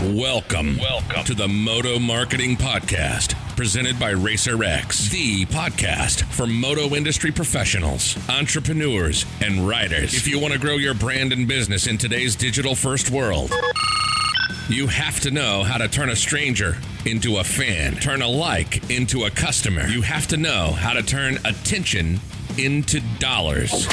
Welcome to the Moto Marketing Podcast, presented by RacerX, the podcast for moto industry professionals, entrepreneurs, and riders. If you want to grow your brand and business in today's digital-first world, you have to know how to turn a stranger into a fan, turn a like into a customer. You have to know how to turn attention into dollars.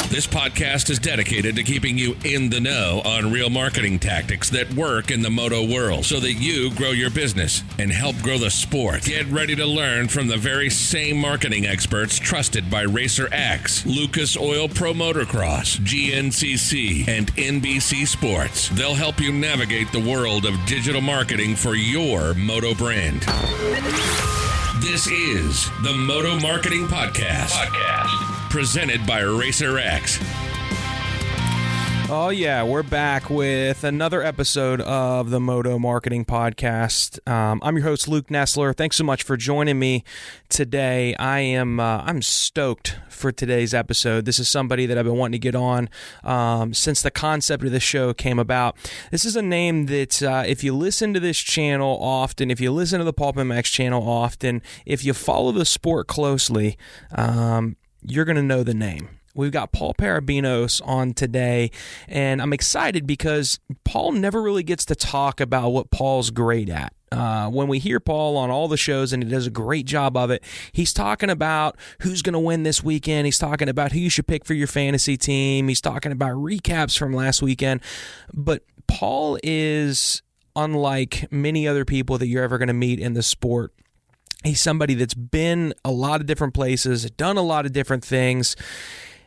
This podcast is dedicated to keeping you in the know on real marketing tactics that work in the moto world so that you grow your business and help grow the sport. Get ready to learn from the very same marketing experts trusted by RacerX, Lucas Oil Pro Motocross, GNCC, and NBC Sports. They'll help you navigate the world of digital marketing for your moto brand. This is the Moto Marketing Podcast. Presented by RacerX. Oh yeah, we're back with another episode of the Moto Marketing Podcast. I'm your host, Luke Nesler. Thanks so much for joining me today. I'm stoked for today's episode. This is somebody that I've been wanting to get on since the concept of the show came about. This is a name that if you listen to this channel often, if you listen to the PulpMX channel often, if you follow the sport closely, you're going to know the name. We've got Paul Perebijnos on today, and I'm excited because Paul never really gets to talk about what Paul's great at. When we hear Paul on all the shows, and he does a great job of it, he's talking about who's going to win this weekend. He's talking about who you should pick for your fantasy team. He's talking about recaps from last weekend. But Paul is unlike many other people that you're ever going to meet in the sport. He's somebody that's been a lot of different places, done a lot of different things.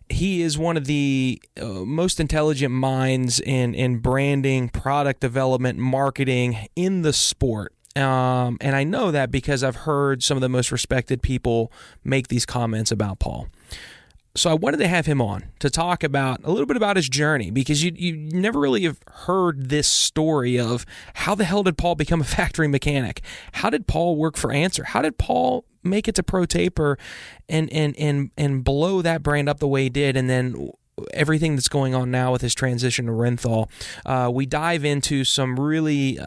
He is one of the most intelligent minds in branding, product development, marketing in the sport. And I know that because I've heard some of the most respected people make these comments about Paul. So I wanted to have him on to talk about a little bit about his journey, because you never really have heard this story of how the hell did Paul become a factory mechanic? How did Paul work for Answer? How did Paul make it to Pro Taper and blow that brand up the way he did, and then everything that's going on now with his transition to Renthal? We dive into some really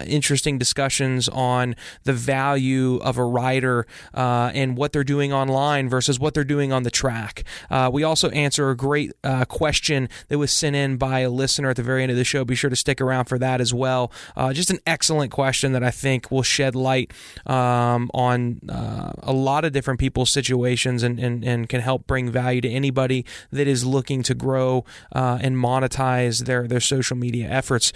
interesting discussions on the value of a rider and what they're doing online versus what they're doing on the track. We also answer a great question that was sent in by a listener at the very end of the show. Be sure to stick around for that as well. Just an excellent question that I think will shed light on a lot of different people's situations and can help bring value to anybody that is looking to grow and monetize their social media efforts.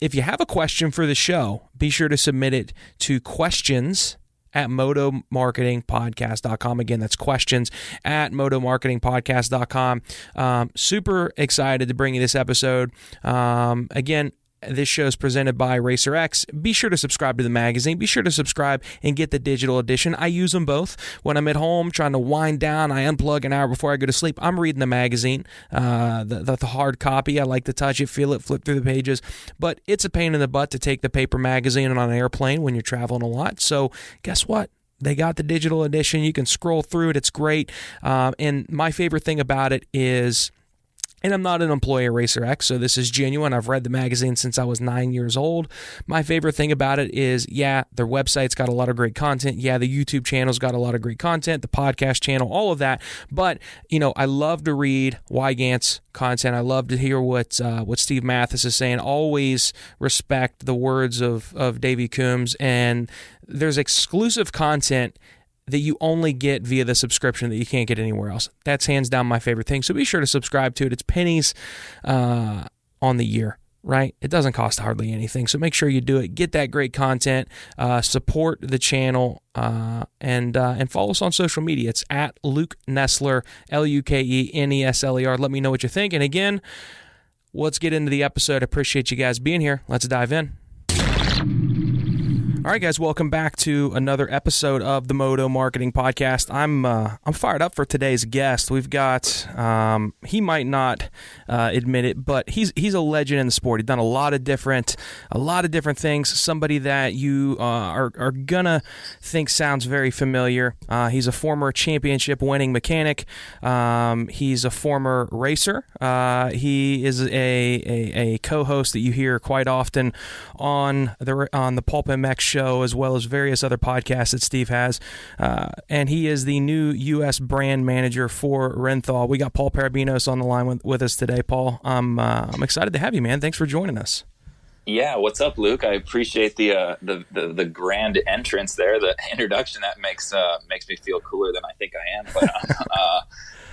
If you have a question for the show, be sure to submit it to questions@motomarketingpodcast.com. Again, that's questions@motomarketingpodcast.com. Super excited to bring you this episode. Again, this show is presented by RacerX. Be sure to subscribe to the magazine. Be sure to subscribe and get the digital edition. I use them both. When I'm at home trying to wind down, I unplug an hour before I go to sleep, I'm reading the magazine, the hard copy. I like to touch it, feel it, flip through the pages. But it's a pain in the butt to take the paper magazine on an airplane when you're traveling a lot. So guess what? They got the digital edition. You can scroll through it. It's great. And my favorite thing about it is, and I'm not an employee at RacerX, so this is genuine. I've read the magazine since I was 9 years old. My favorite thing about it is, yeah, their website's got a lot of great content. Yeah, the YouTube channel's got a lot of great content, the podcast channel, all of that. But, I love to read Wygant's content. I love to hear what Steve Mathis is saying. Always respect the words of Davey Coombs. And there's exclusive content that you only get via the subscription that you can't get anywhere else. That's hands down my favorite thing. So be sure to subscribe to it. It's pennies on the year, right? It doesn't cost hardly anything. So make sure you do it. Get that great content. Support the channel and follow us on social media. It's at Luke Nesler, LukeNesler. Let me know what you think. And again, let's get into the episode. I appreciate you guys being here. Let's dive in. All right, guys, welcome back to another episode of the Moto Marketing Podcast. I'm fired up for today's guest. We've got he might not admit it, but he's a legend in the sport. He's done a lot of different things. Somebody that you are gonna think sounds very familiar. He's a former championship winning mechanic. He's a former racer. He is a co-host that you hear quite often on the PulpMX show, as well as various other podcasts that Steve has. And he is the new U.S. brand manager for Renthal. We got Paul Perebijnos on the line with us today. Paul, I'm excited to have you, man. Thanks for joining us. Yeah, what's up, Luke? I appreciate the grand entrance there, the introduction. That makes me feel cooler than I think I am. But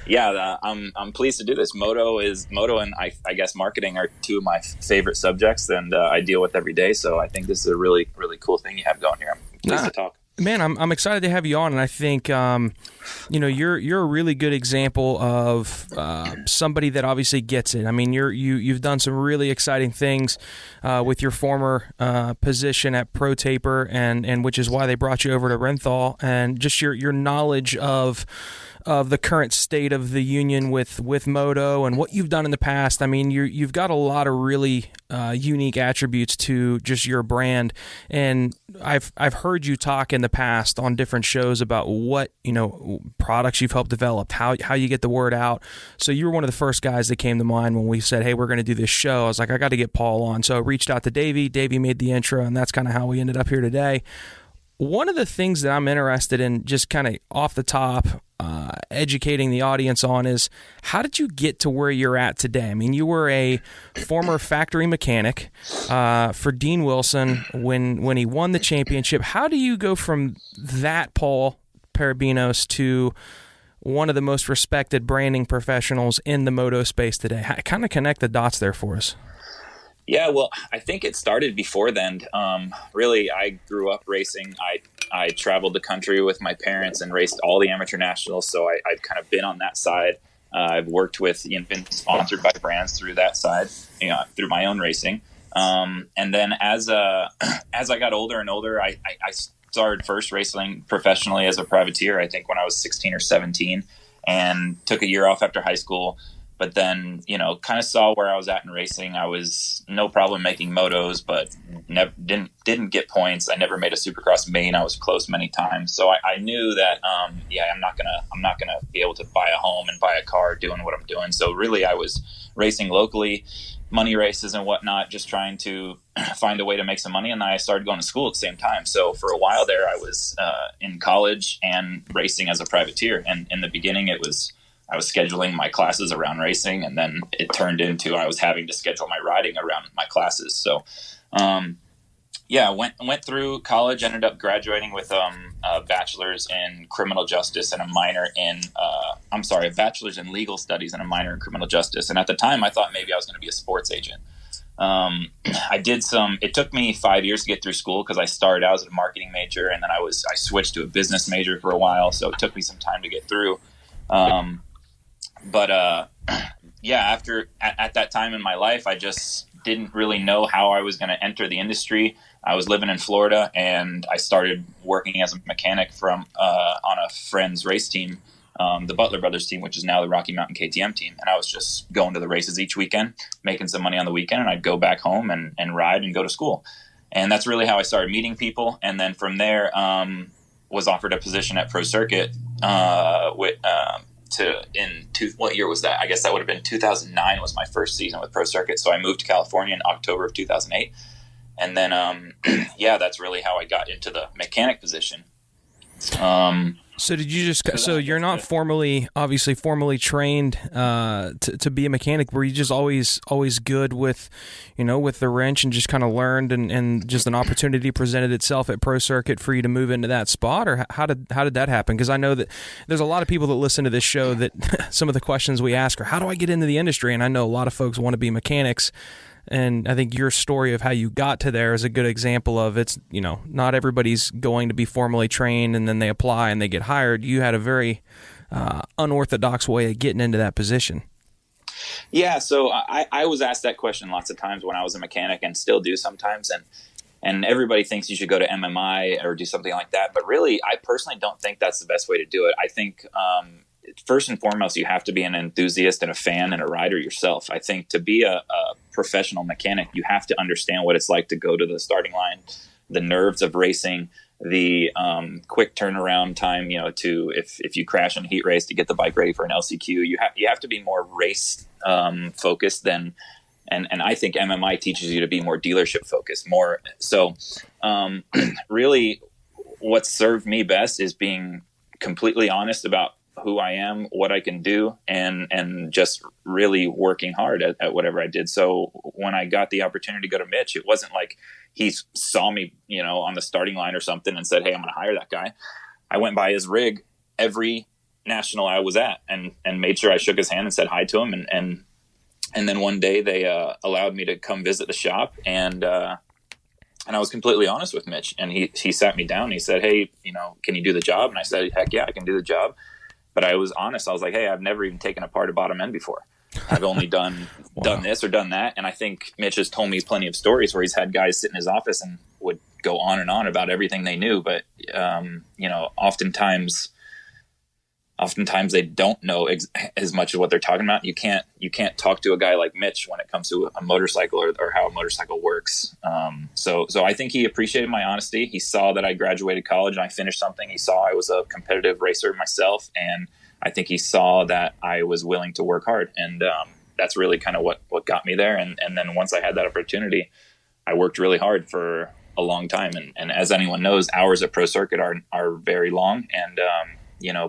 yeah, I'm pleased to do this. Moto and I guess marketing are two of my favorite subjects, and I deal with every day. So I think this is a really, really cool thing you have going here. I'm pleased to talk. Man, I'm excited to have you on, and I think you're a really good example of somebody that obviously gets it. I mean, you've done some really exciting things with your former position at Pro Taper, and which is why they brought you over to Renthal, and just your knowledge of the current state of the union with Moto and what you've done in the past. I mean, you've got a lot of really unique attributes to just your brand, and I've heard you talk in the past on different shows about what products you've helped develop, how you get the word out. So you were one of the first guys that came to mind when we said, hey, we're going to do this show. I was like, I got to get Paul on. So I reached out to Davey. Davey made the intro, and that's kind of how we ended up here today. One of the things that I'm interested in, just kind of off the top, educating the audience on, is how did you get to where you're at today? I mean, you were a former factory mechanic for Dean Wilson when he won the championship. How do you go from that, Paul Perebijnos, to one of the most respected branding professionals in the moto space today? Kind of connect the dots there for us. Yeah, well, I think it started before then. Really, I grew up racing. I traveled the country with my parents and raced all the amateur nationals, so I've kind of been on that side. I've worked with, been sponsored by brands through that side, through my own racing. And then as I got older and older, I started first racing professionally as a privateer, I think when I was 16 or 17, and took a year off after high school. But then, kind of saw where I was at in racing. I was no problem making motos, but didn't get points. I never made a Supercross main. I was close many times, so I knew that I'm not gonna be able to buy a home and buy a car doing what I'm doing. So really, I was racing locally, money races and whatnot, just trying to find a way to make some money. And then I started going to school at the same time. So for a while there, I was in college and racing as a privateer. And in the beginning, I was scheduling my classes around racing, and then it turned into I was having to schedule my riding around my classes. So, went through college, ended up graduating with a bachelor's in criminal justice and a minor in a bachelor's in legal studies and a minor in criminal justice. And at the time, I thought maybe I was going to be a sports agent. It took me 5 years to get through school because I started out as a marketing major, and then I switched to a business major for a while. So it took me some time to get through. At that time in my life, I just didn't really know how I was going to enter the industry. I was living in Florida, and I started working as a mechanic on a friend's race team, the Butler Brothers team, which is now the Rocky Mountain KTM team. And I was just going to the races each weekend, making some money on the weekend, and I'd go back home and ride and go to school. And that's really how I started meeting people. And then from there, was offered a position at Pro Circuit what year was that? I guess that would have been 2009 was my first season with Pro Circuit. So I moved to California in October of 2008. And then, that's really how I got into the mechanic position. So did you so you're not formally trained to be a mechanic? Were you just always good with the wrench and just kind of learned and just an opportunity presented itself at Pro Circuit for you to move into that spot? Or how did that happen? Because I know that there's a lot of people that listen to this show that some of the questions we ask are, how do I get into the industry? And I know a lot of folks want to be mechanics. And I think your story of how you got to there is a good example of it's, not everybody's going to be formally trained and then they apply and they get hired. You had a very unorthodox way of getting into that position. Yeah, so I was asked that question lots of times when I was a mechanic and still do sometimes. And and everybody thinks you should go to MMI or do something like that. But really, I personally don't think that's the best way to do it. I think, first and foremost, you have to be an enthusiast and a fan and a rider yourself. I think to be a professional mechanic, you have to understand what it's like to go to the starting line, the nerves of racing, the quick turnaround time, to if you crash in a heat race to get the bike ready for an LCQ, you have to be more race focused than, and I think MMI teaches you to be more dealership focused, more. So really what served me best is being completely honest about who I am, what I can do, and just really working hard at whatever I did. So when I got the opportunity to go to Mitch, it wasn't like he saw me, on the starting line or something and said, "Hey, I'm going to hire that guy." I went by his rig every national I was at and made sure I shook his hand and said hi to him. And then one day they allowed me to come visit the shop, and I was completely honest with Mitch, and he sat me down and he said, "Hey, can you do the job?" And I said, "Heck yeah, I can do the job." But I was honest. I was like, "Hey, I've never even taken apart a bottom end before. I've only done this or done that." And I think Mitch has told me plenty of stories where he's had guys sit in his office and would go on and on about everything they knew. But, oftentimes they don't know as much of what they're talking about. You can't talk to a guy like Mitch when it comes to a motorcycle or how a motorcycle works. So I think he appreciated my honesty. He saw that I graduated college and I finished something. He saw I was a competitive racer myself, and I think he saw that I was willing to work hard. And that's really kind of what got me there. And then once I had that opportunity, I worked really hard for a long time. And as anyone knows, hours at Pro Circuit are very long. And,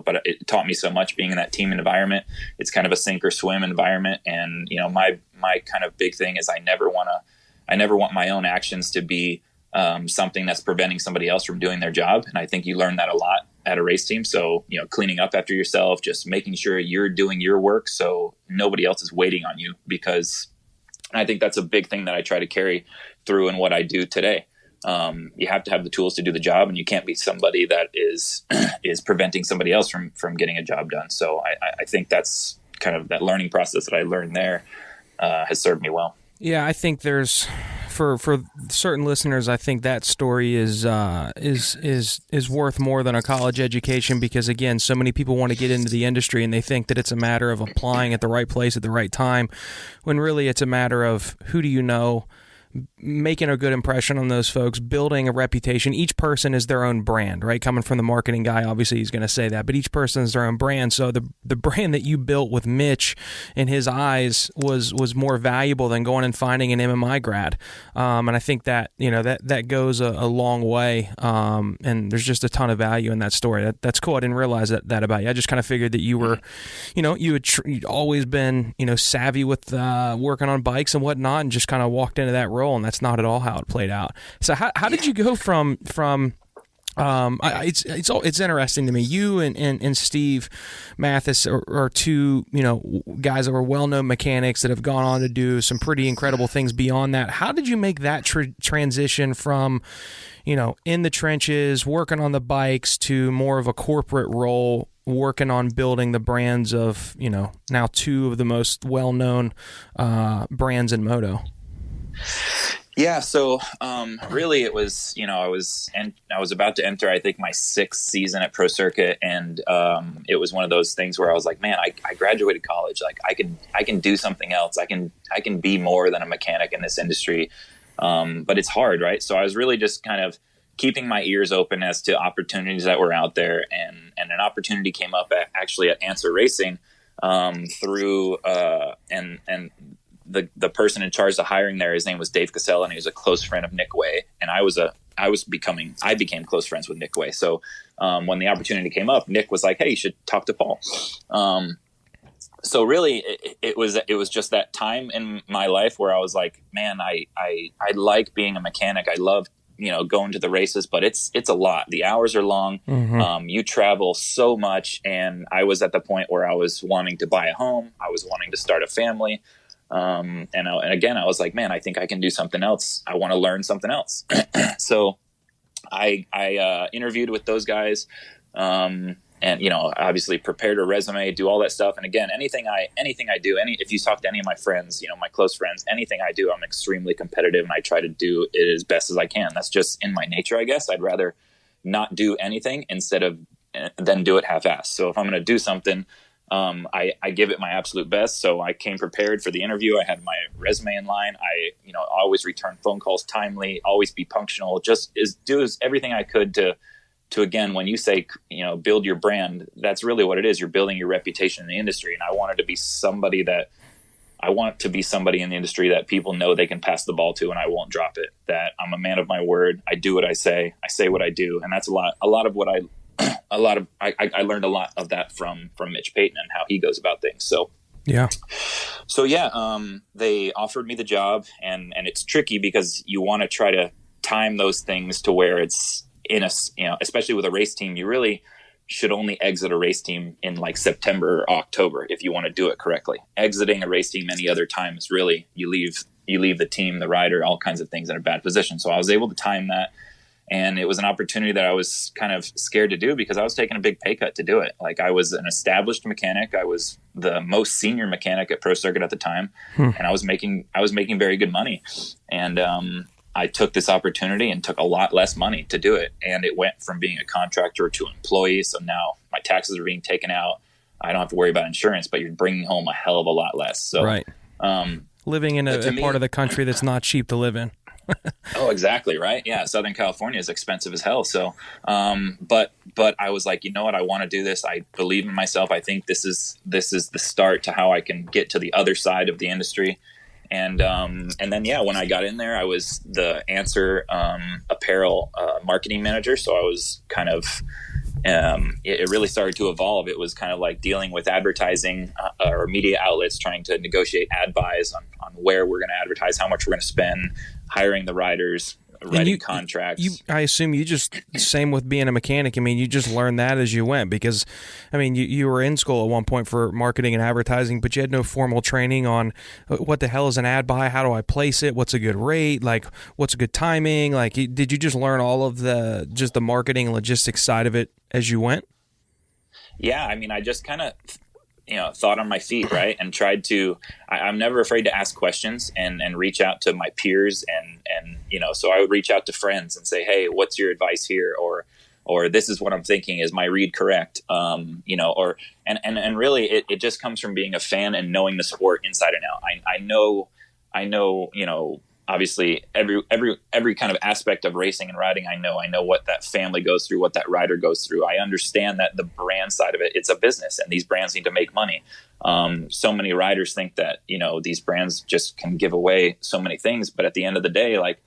but it taught me so much being in that team environment. It's kind of a sink or swim environment. And, my kind of big thing is I never want my own actions to be something that's preventing somebody else from doing their job. And I think you learn that a lot at a race team. So, cleaning up after yourself, just making sure you're doing your work so nobody else is waiting on you, because I think that's a big thing that I try to carry through in what I do today. You have to have the tools to do the job, and you can't be somebody that is preventing somebody else from getting a job done. So I think that's kind of that learning process that I learned there has served me well. Yeah, I think there's for certain listeners, I think that story is worth more than a college education, because again, so many people want to get into the industry and they think that it's a matter of applying at the right place at the right time, when really it's a matter of who do you know, making a good impression on those folks, building a reputation. Each person is their own brand, right? Coming from the marketing guy, obviously he's going to say that, but each person is their own brand. So the brand that you built with Mitch in his eyes was more valuable than going and finding an MMI grad. And I think that, that goes a long way. And there's just a ton of value in that story. That's cool. I didn't realize that about you. I just kind of figured that you were, you'd always been, savvy with working on bikes and whatnot, and just kind of walked into that role. And that's not at all how it played out. So how did you go from it's interesting to me. You and Steve Mathis are two, guys that were well-known mechanics that have gone on to do some pretty incredible things beyond that. How did you make that transition from, in the trenches, working on the bikes, to more of a corporate role, working on building the brands of, now two of the most well-known brands in Moto? Yeah. So, really it was, I was about to enter, I think, my 6th season at Pro Circuit. And, it was one of those things where I was like, man, I graduated college. Like I can do something else. I can be more than a mechanic in this industry. But it's hard, right? So I was really just kind of keeping my ears open as to opportunities that were out there. And an opportunity came up actually at Answer Racing, through, and the person in charge of hiring there, his name was Dave Casella, and he was a close friend of Nick Way. And I became close friends with Nick Way. So, when the opportunity came up, Nick was like, "Hey, you should talk to Paul." So really it was just that time in my life where I was like, man, I like being a mechanic. I love, going to the races, but it's a lot. The hours are long. Mm-hmm. You travel so much. And I was at the point where I was wanting to buy a home. I was wanting to start a family. And again, I was like, man, I think I can do something else. I want to learn something else. So I interviewed with those guys, and obviously prepared a resume, do all that stuff. And again, anything I do, if you talk to any of my friends, my close friends, anything I do, I'm extremely competitive and I try to do it as best as I can. That's just in my nature, I guess. I'd rather not do anything than do it half-assed. So if I'm going to do something, I give it my absolute best. So I came prepared for the interview. I had my resume in line. I always return phone calls timely, always be punctual, do everything I could to again, when you say, build your brand, that's really what it is. You're building your reputation in the industry. And I want to be somebody in the industry that people know they can pass the ball to, and I won't drop it, that I'm a man of my word. I do what I say what I do. And that's a lot of what I learned a lot of that from Mitch Payton and how he goes about things. So they offered me the job, and it's tricky because you want to try to time those things to where it's especially with a race team, you really should only exit a race team in like September or October if you want to do it correctly. Exiting a race team any other time is really, you leave the team, the rider, all kinds of things in a bad position. So I was able to time that. And it was an opportunity that I was kind of scared to do because I was taking a big pay cut to do it. Like, I was an established mechanic. I was the most senior mechanic at Pro Circuit at the time. And I was making very good money. And, I took this opportunity and took a lot less money to do it. And it went from being a contractor to an employee. So now my taxes are being taken out. I don't have to worry about insurance, but you're bringing home a hell of a lot less. So, right. Living in a part of the country that's not cheap to live in. Oh, exactly. Right. Yeah. Southern California is expensive as hell. So, but I was like, you know what? I want to do this. I believe in myself. I think this is the start to how I can get to the other side of the industry. And then, when I got in there, I was the Answer apparel marketing manager. So I was kind of, it really started to evolve. It was kind of like dealing with advertising or media outlets, trying to negotiate ad buys on where we're going to advertise, how much we're going to spend, hiring the riders, writing contracts. I assume you just, same with being a mechanic. I mean, you just learned that as you went, because I mean, you were in school at one point for marketing and advertising, but you had no formal training on what the hell is an ad buy? How do I place it? What's a good rate? Like, what's a good timing? Like, did you just learn all of the marketing and logistics side of it as you went? Yeah. I mean, I just kind of, thought on my feet, right? And tried to, I'm never afraid to ask questions and reach out to my peers. And, so I would reach out to friends and say, hey, what's your advice here? Or this is what I'm thinking. Is my read correct? And really it just comes from being a fan and knowing the sport inside and out. I know, obviously every kind of aspect of racing and riding. I know what that family goes through, what that rider goes through. I understand that the brand side of it, it's a business and these brands need to make money. So many riders think that, these brands just can give away so many things, but at the end of the day, like,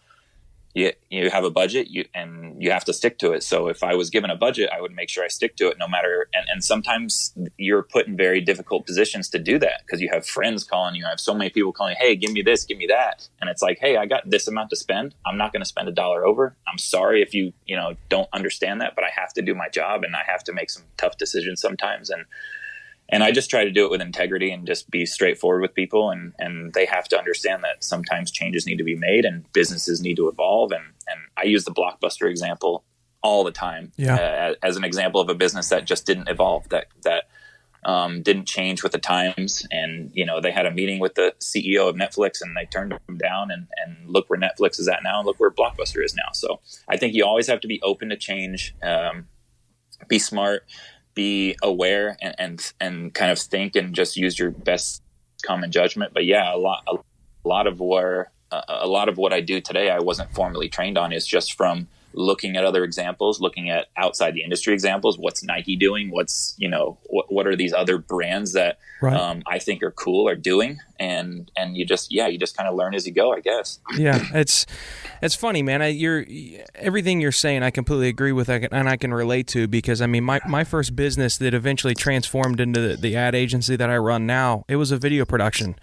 you have a budget, and you have to stick to it. So if I was given a budget, I would make sure I stick to it no matter. And sometimes you're put in very difficult positions to do that because you have friends calling you. I have so many people calling, hey, give me this, give me that. And it's like, hey, I got this amount to spend. I'm not going to spend $1 over. I'm sorry if you don't understand that, but I have to do my job and I have to make some tough decisions sometimes. And I just try to do it with integrity and just be straightforward with people. And they have to understand that sometimes changes need to be made and businesses need to evolve. And I use the Blockbuster example all the time as an example of a business that just didn't evolve, that didn't change with the times. And, they had a meeting with the CEO of Netflix and they turned them down and look where Netflix is at now and look where Blockbuster is now. So I think you always have to be open to change, be smart, be aware and kind of think and just use your best common judgment. But yeah, a lot of what I do today, I wasn't formally trained on. It's just from looking at other examples, looking at outside the industry examples. What's Nike doing? What's, what are these other brands that I think are cool are doing? And you just kind of learn as you go, I guess. Yeah. It's funny, man. Everything you're saying, I completely agree with, and I can relate to, because I mean, my first business that eventually transformed into the ad agency that I run now, it was a video production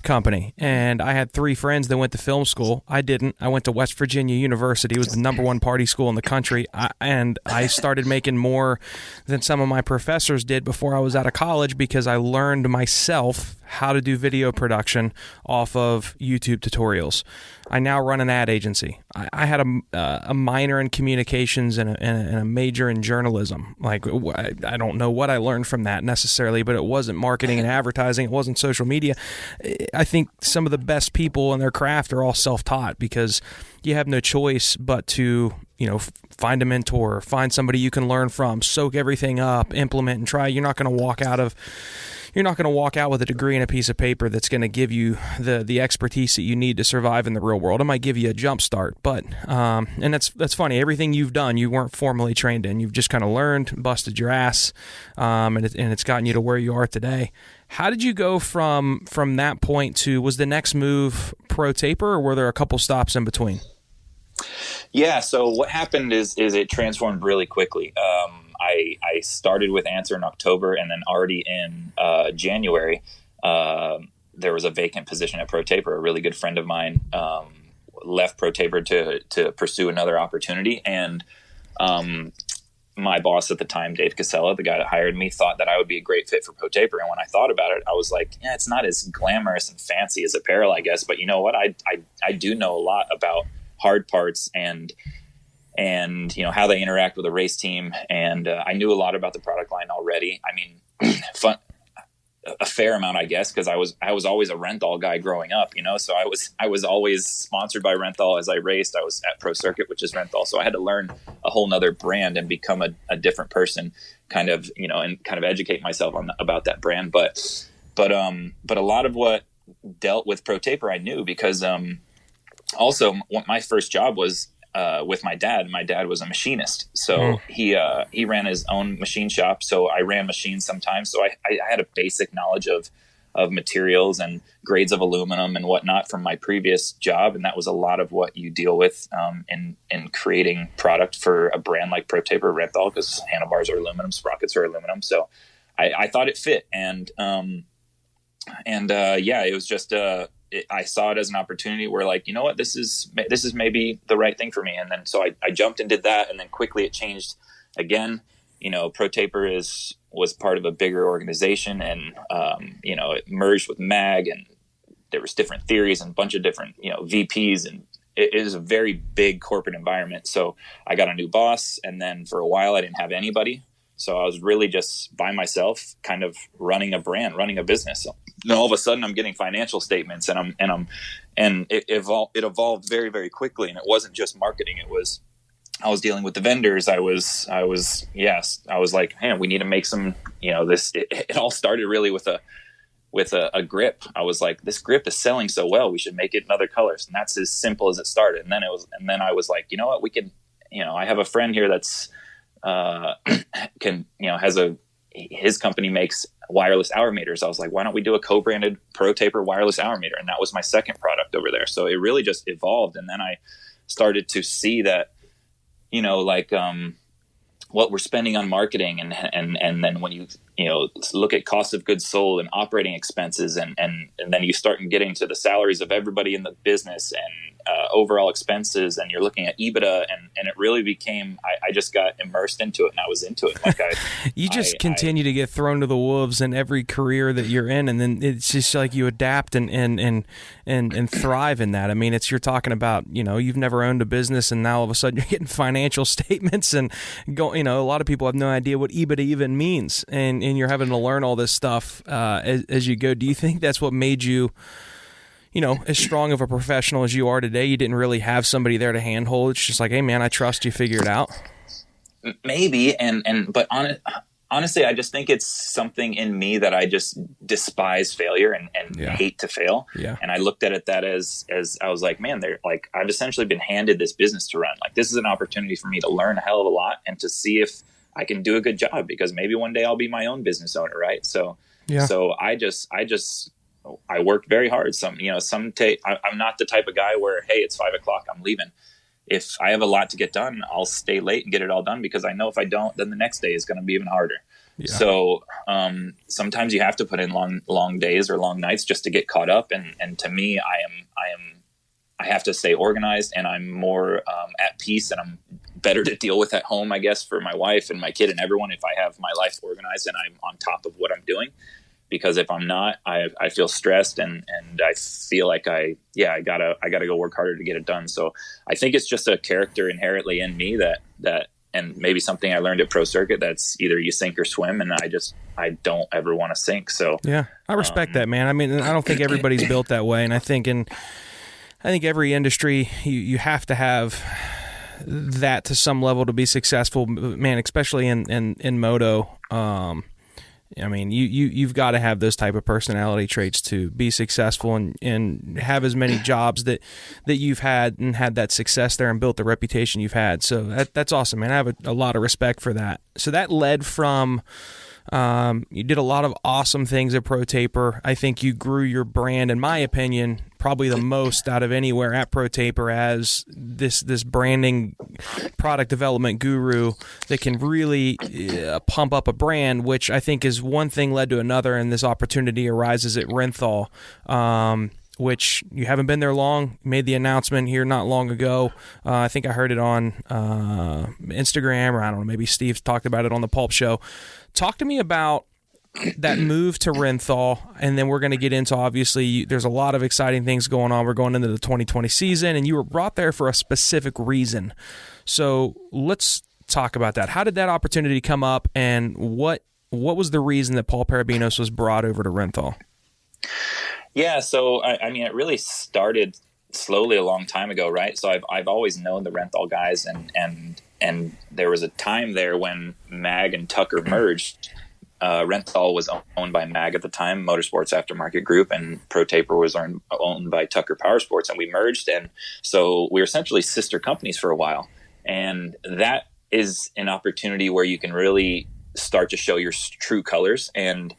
company. And I had 3 friends that went to film school. I didn't. I went to West Virginia University. It was the #1 party school in the country. And I started making more than some of my professors did before I was out of college because I learned myself how to do video production off of YouTube tutorials. I now run an ad agency. I had a minor in communications and a major in journalism. Like, I don't know what I learned from that necessarily, but it wasn't marketing and advertising. It wasn't social media. I think some of the best people in their craft are all self-taught, because you have no choice but to, find a mentor, find somebody you can learn from, soak everything up, implement, and try. You're not going to walk out with a degree and a piece of paper that's going to give you the expertise that you need to survive in the real world. It might give you a jump start, but and that's funny. Everything you've done, you weren't formally trained in. You've just kind of learned, busted your ass, and it's gotten you to where you are today. How did you go from that point to, was the next move Pro Taper, or were there a couple stops in between? Yeah. So what happened is it transformed really quickly. I started with Answer in October, and then already in January, there was a vacant position at Pro Taper. A really good friend of mine left Pro Taper to pursue another opportunity, and my boss at the time, Dave Casella, the guy that hired me, thought that I would be a great fit for Pro Taper. And when I thought about it, I was like, yeah, it's not as glamorous and fancy as apparel, I guess, but you know what? I do know a lot about hard parts and how they interact with a race team. And I knew a lot about the product line already. I mean, a fair amount, I guess, because I was always a Renthal guy growing up, so I was always sponsored by Renthal as I raced. I was at Pro Circuit, which is Renthal. So I had to learn a whole nother brand and become a different person, kind of, and kind of educate myself about that brand. But a lot of what dealt with Pro Taper, I knew, because also my first job was with my dad. My dad was a machinist, so he ran his own machine shop. So I ran machines sometimes. So I had a basic knowledge of materials and grades of aluminum and whatnot from my previous job, and that was a lot of what you deal with in creating product for a brand like Pro Taper, Renthal, because handlebars are aluminum, sprockets are aluminum. So I thought it fit, and it was just I saw it as an opportunity where, like, you know what, this is maybe the right thing for me. And then, so I jumped and did that. And then quickly it changed again. Pro Taper was part of a bigger organization, and, it merged with MAG, and there was different theories and a bunch of different, VPs, and it is a very big corporate environment. So I got a new boss, and then for a while I didn't have anybody. So I was really just by myself, kind of running a brand, running a business. So then all of a sudden I'm getting financial statements, and it evolved very, very quickly. And it wasn't just marketing. I was dealing with the vendors. I was like, hey, we need to make some, this, it all started really with a grip. I was like, this grip is selling so well, we should make it in other colors. And that's as simple as it started. And then I was like, you know what, we can, I have a friend here that's, his company makes wireless hour meters. I was like, why don't we do a co-branded Pro Taper wireless hour meter? And that was my second product over there. So it really just evolved. And then I started to see that, what we're spending on marketing, and then when you look at cost of goods sold and operating expenses, and then you start getting to the salaries of everybody in the business and overall expenses, and you're looking at EBITDA, and it really became, I just got immersed into it, and I was into it. Like you just continue to get thrown to the wolves in every career that you're in, and then it's just like you adapt and thrive in that. I mean, you're talking about, you've never owned a business, and now all of a sudden you're getting financial statements and a lot of people have no idea what EBITDA even means, and you're having to learn all this stuff as you go. Do you think that's what made you, as strong of a professional as you are today? You didn't really have somebody there to handhold. It's just like, hey man, I trust you, figure it out. Maybe. But honestly, I just think it's something in me that I just despise failure and hate to fail. Yeah. And I looked at it that as I was like, man, I've essentially been handed this business to run. Like, this is an opportunity for me to learn a hell of a lot and to see if I can do a good job, because maybe one day I'll be my own business owner. Right. So I worked very hard. I'm not the type of guy where, hey, it's 5 o'clock, I'm leaving. If I have a lot to get done, I'll stay late and get it all done, because I know if I don't, then the next day is going to be even harder. Yeah. So sometimes you have to put in long days or long nights just to get caught up. And to me, I have to stay organized, and I'm more at peace, and I'm better to deal with at home, I guess, for my wife and my kid and everyone, if I have my life organized and I'm on top of what I'm doing. because if I'm not, I feel stressed and I feel like I gotta go work harder to get it done. So I think it's just a character inherently in me that and maybe something I learned at Pro Circuit, that's either you sink or swim, and I don't ever want to sink. So yeah, I respect that, man. I mean, I don't think everybody's built that way, and I think every industry you have to have that to some level to be successful, man. Especially in moto. I mean, you've got to have those type of personality traits to be successful and have as many jobs that you've had and had that success there and built the reputation you've had. So that's awesome, man. I have a lot of respect for that. So that led from you did a lot of awesome things at Pro Taper. I think you grew your brand, in my opinion, probably the most out of anywhere at Pro Taper as this branding product development guru that can really pump up a brand, which I think is one thing led to another, and this opportunity arises at Renthal, which you haven't been there long. Made the announcement here not long ago. I think I heard it on Instagram, or I don't know, maybe Steve talked about it on the Pulp Show. Talk to me about that move to Renthal, and then we're going to get into, obviously, there's a lot of exciting things going on. We're going into the 2020 season, and you were brought there for a specific reason. So let's talk about that. How did that opportunity come up, and what was the reason that Paul Perebijnos was brought over to Renthal? Yeah, so I mean, it really started slowly a long time ago, right? So I've always known the Renthal guys, and there was a time there when Mag and Tucker merged. Renthal was owned by Mag at the time, Motorsports Aftermarket Group, and Pro Taper was owned by Tucker Power Sports, and we merged, and so we were essentially sister companies for a while. And that is an opportunity where you can really start to show your true colors, and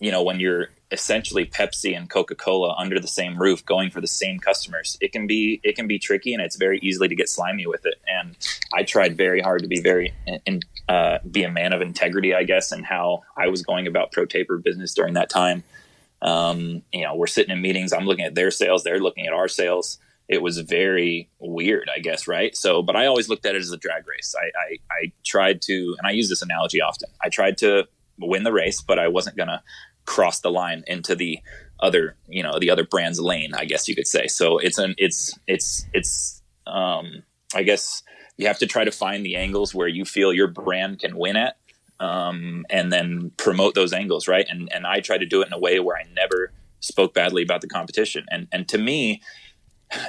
you know, when you're essentially Pepsi and Coca-Cola under the same roof going for the same customers, it can be tricky, and it's very easily to get slimy with it. And I tried very hard to be be a man of integrity, I guess, and how I was going about Pro Taper business during that time. You know, we're sitting in meetings, I'm looking at their sales, they're looking at our sales. It was very weird, I guess, right? So, but I always looked at it as a drag race. I tried to, and I use this analogy often, I tried to win the race, but I wasn't going to cross the line into the other brand's lane, I guess you could say. So I guess you have to try to find the angles where you feel your brand can win at, and then promote those angles, right? And I try to do it in a way where I never spoke badly about the competition. And to me,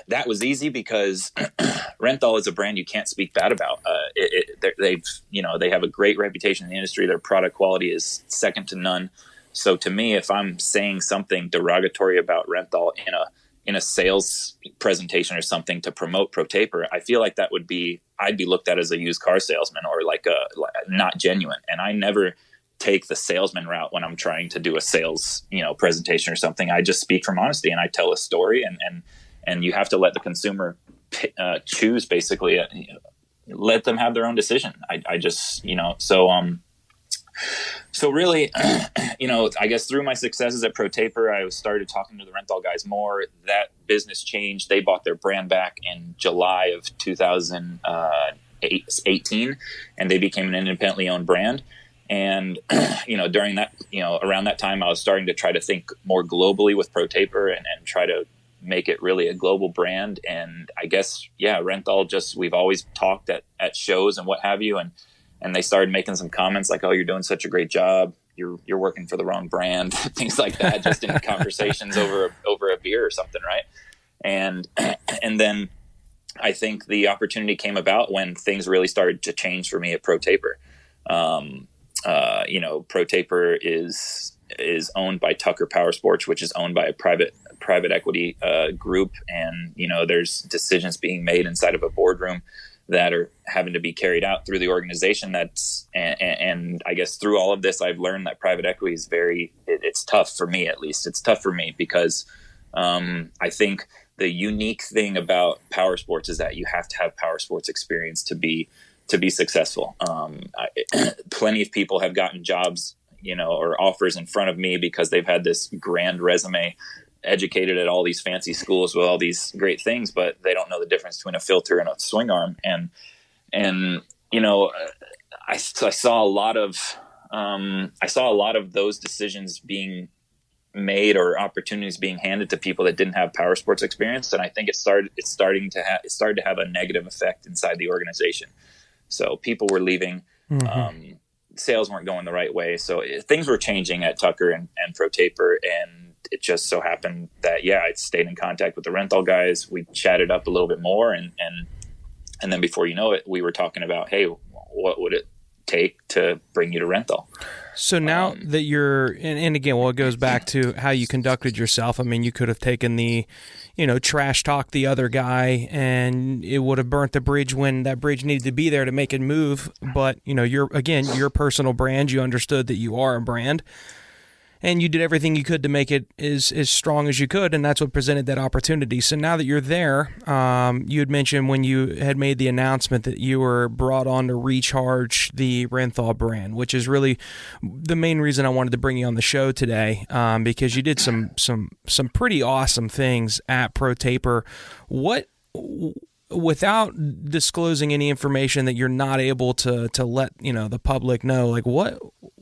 that was easy because Renthal is a brand you can't speak bad about. They have a great reputation in the industry. Their product quality is second to none. So to me, if I'm saying something derogatory about Renthal in a sales presentation or something to promote Pro Taper, I feel like I'd be looked at as a used car salesman or like not genuine. And I never take the salesman route when I'm trying to do a sales, presentation or something. I just speak from honesty and I tell a story, and you have to let the consumer choose, basically. Let them have their own decision. So really, I guess through my successes at Pro Taper, I started talking to the Renthal guys more. That business changed. They bought their brand back in July of 2018, and they became an independently owned brand. And, during that, around that time, I was starting to try to think more globally with Pro Taper and try to make it really a global brand. And I guess, Renthal, we've always talked at shows and what have you. And they started making some comments like, "Oh, you're doing such a great job. You're working for the wrong brand," things like that, just in conversations over a beer or something, right? And then I think the opportunity came about when things really started to change for me at Pro Taper. Pro Taper is owned by Tucker Power Sports, which is owned by a private equity group, and there's decisions being made inside of a boardroom that are having to be carried out through the organization. And I guess through all of this, I've learned that private equity is it's tough for me, at least. It's tough for me because I think the unique thing about power sports is that you have to have power sports experience to be successful. Plenty of people have gotten jobs, or offers in front of me because they've had this grand resume, educated at all these fancy schools with all these great things, but they don't know the difference between a filter and a swing arm. And I saw a lot of I saw a lot of those decisions being made or opportunities being handed to people that didn't have power sports experience. And I think it started to have a negative effect inside the organization. So people were leaving, sales weren't going the right way. So things were changing at Tucker and Pro Taper. And it just so happened that, I stayed in contact with the Renthal guys. We chatted up a little bit more. And then before you know it, we were talking about, hey, what would it take to bring you to Renthal? So now that you're, and again, it goes back to how you conducted yourself. I mean, you could have taken the, trash talk the other guy, and it would have burnt the bridge when that bridge needed to be there to make it move. But, your personal brand, you understood that you are a brand, and you did everything you could to make it as strong as you could, and that's what presented that opportunity. So now that you're there, you had mentioned when you had made the announcement that you were brought on to recharge the Renthal brand, which is really the main reason I wanted to bring you on the show today, because you did some pretty awesome things at Pro Taper. Without disclosing any information that you're not able to let the public know, like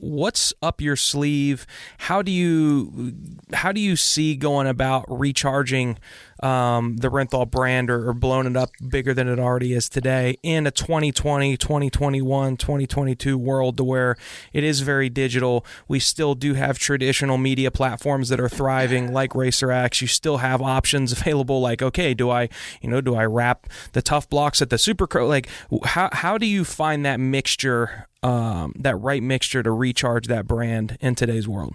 what's up your sleeve? How do you see going about recharging the Renthal brand or blowing it up bigger than it already is today in a 2020, 2021, 2022 world to where it is very digital? We still do have traditional media platforms that are thriving like RacerX. You still have options available like, okay, do I wrap the tough blocks at the Supercross? Like how do you find that mixture, that right mixture to recharge that brand in today's world?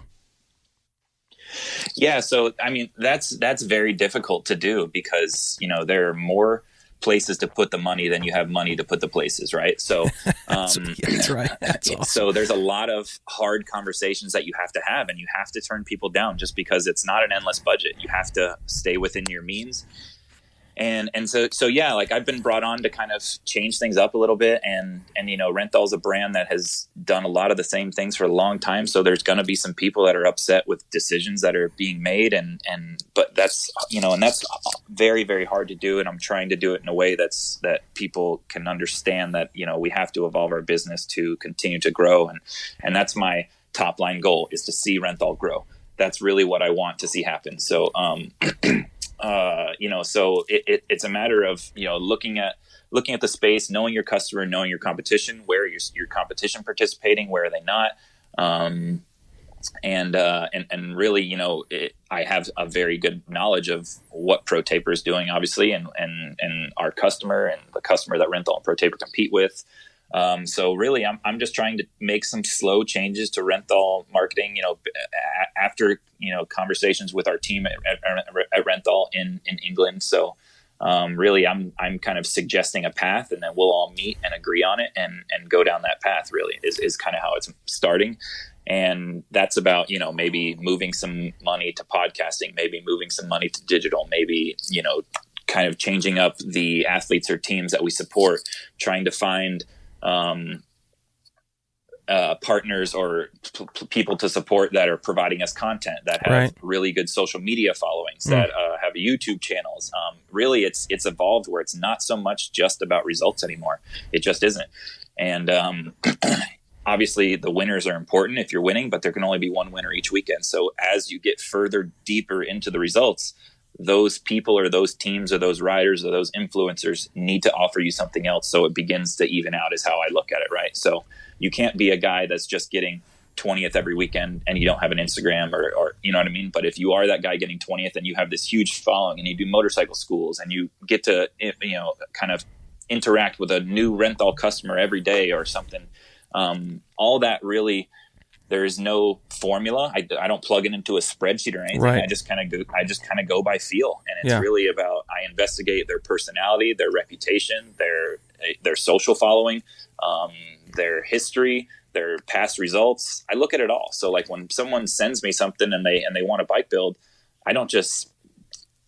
Yeah. So, I mean, that's very difficult to do because, there are more places to put the money than you have money to put the places. Right. So, that's right. That's awesome. So there's a lot of hard conversations that you have to have, and you have to turn people down just because it's not an endless budget. You have to stay within your means. And so yeah, like I've been brought on to kind of change things up a little bit, and Renthal is a brand that has done a lot of the same things for a long time. So there's going to be some people that are upset with decisions that are being made, but that's and that's very, very hard to do. And I'm trying to do it in a way that people can understand that we have to evolve our business to continue to grow, and that's my top line goal, is to see Renthal grow. That's really what I want to see happen. So so it's a matter of, looking at the space, knowing your customer, knowing your competition, where your competition participating, where are they not? And really, I have a very good knowledge of what Pro Taper is doing, obviously, and our customer and the customer that Renthal and Pro Taper compete with. So really, I'm just trying to make some slow changes to Renthal marketing, after, conversations with our team at Renthal in England. So, really I'm kind of suggesting a path, and then we'll all meet and agree on it and go down that path, really is kind of how it's starting. And that's about, maybe moving some money to podcasting, maybe moving some money to digital, maybe, kind of changing up the athletes or teams that we support, trying to find, partners or people to support that are providing us content, that have really good social media followings, that have YouTube channels. Really, it's evolved where it's not so much just about results anymore. It just isn't. And obviously, the winners are important if you're winning, but there can only be one winner each weekend. So as you get further deeper into the results, those people or those teams or those riders or those influencers need to offer you something else, so it begins to even out, is how I look at it, right? So you can't be a guy that's just getting 20th every weekend and you don't have an Instagram or you know what I mean? But if you are that guy getting 20th and you have this huge following and you do motorcycle schools and you get to, kind of interact with a new Renthal customer every day or something, all that really, there is no formula. I don't plug it into a spreadsheet or anything. Right. I just kind of go by feel, and it's really about, I investigate their personality, their reputation, their social following, their history, their past results. I look at it all. So like when someone sends me something and they want a bike build, I don't just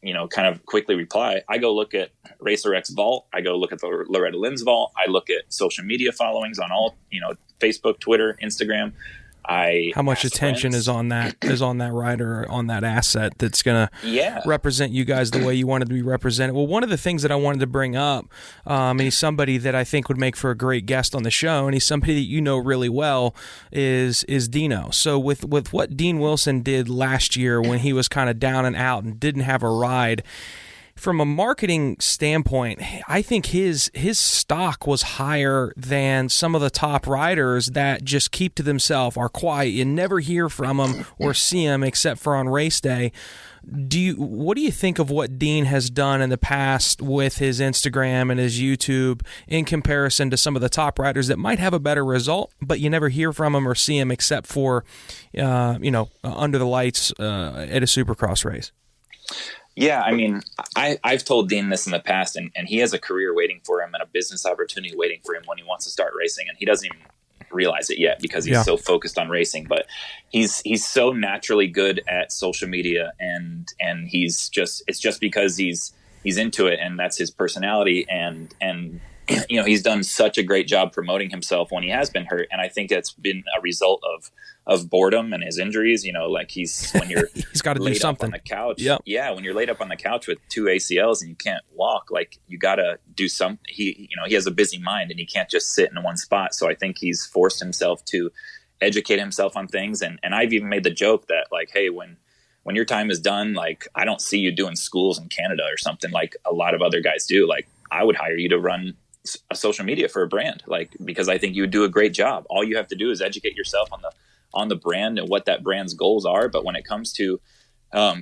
kind of quickly reply. I go look at RacerX Vault. I go look at the Loretta Lynn's Vault. I look at social media followings on all Facebook, Twitter, Instagram. how much attention is on that rider, on that asset that's going to represent you guys the way you wanted to be represented. Well, one of the things that I wanted to bring up, and he's somebody that I think would make for a great guest on the show, and he's somebody that you know really well, is Dino. So with what Dean Wilson did last year when he was kind of down and out and didn't have a ride, from a marketing standpoint, I think his stock was higher than some of the top riders that just keep to themselves, are quiet. You never hear from them or see them except for on race day. What do you think of what Dean has done in the past with his Instagram and his YouTube in comparison to some of the top riders that might have a better result, but you never hear from them or see them except for, under the lights at a Supercross race? Yeah, I mean, I've told Dean this in the past, and he has a career waiting for him and a business opportunity waiting for him when he wants to start racing, and he doesn't even realize it yet because he's so focused on racing. But he's so naturally good at social media, and it's just because he's into it, and that's his personality, and he's done such a great job promoting himself when he has been hurt, and I think it's been a result of boredom and his injuries. When you're he's got to do something up on the couch. Yep. Yeah, when you're laid up on the couch with 2 ACLs and you can't walk, like, you got to do something. He has a busy mind and he can't just sit in one spot. So I think he's forced himself to educate himself on things, and I've even made the joke that, like, hey, when your time is done, like, I don't see you doing schools in Canada or something like a lot of other guys do. Like, I would hire you to run a social media for a brand, like, because I think you would do a great job. All you have to do is educate yourself on the brand and what that brand's goals are. But when it comes to